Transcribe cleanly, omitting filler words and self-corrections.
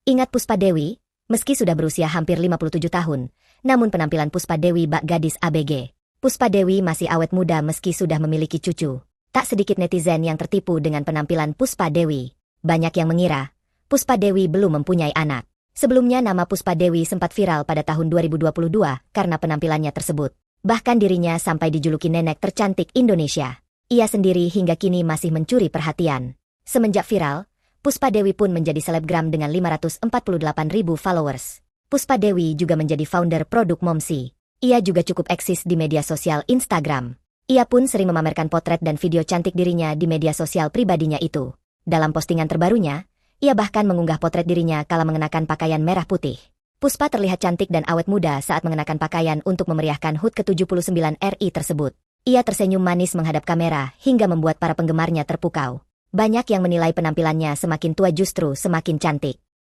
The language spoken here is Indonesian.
Ingat Puspa Dewi? Meski sudah berusia hampir 57 tahun, namun penampilan Puspa Dewi bak gadis ABG. Puspa Dewi masih awet muda meski sudah memiliki cucu. Tak sedikit netizen yang tertipu dengan penampilan Puspa Dewi. Banyak yang mengira Puspa Dewi belum mempunyai anak. Sebelumnya nama Puspa Dewi sempat viral pada tahun 2022 karena penampilannya tersebut. Bahkan dirinya sampai dijuluki nenek tercantik Indonesia. Ia sendiri hingga kini masih mencuri perhatian. Semenjak viral, Puspa Dewi pun menjadi selebgram dengan 548.000 followers. Puspa Dewi juga menjadi founder produk Momsi. Ia juga cukup eksis di media sosial Instagram. Ia pun sering memamerkan potret dan video cantik dirinya di media sosial pribadinya itu. Dalam postingan terbarunya, ia bahkan mengunggah potret dirinya kala mengenakan pakaian merah putih. Puspa terlihat cantik dan awet muda saat mengenakan pakaian untuk memeriahkan HUT ke-79 RI tersebut. Ia tersenyum manis menghadap kamera hingga membuat para penggemarnya terpukau. Banyak yang menilai penampilannya semakin tua justru semakin cantik.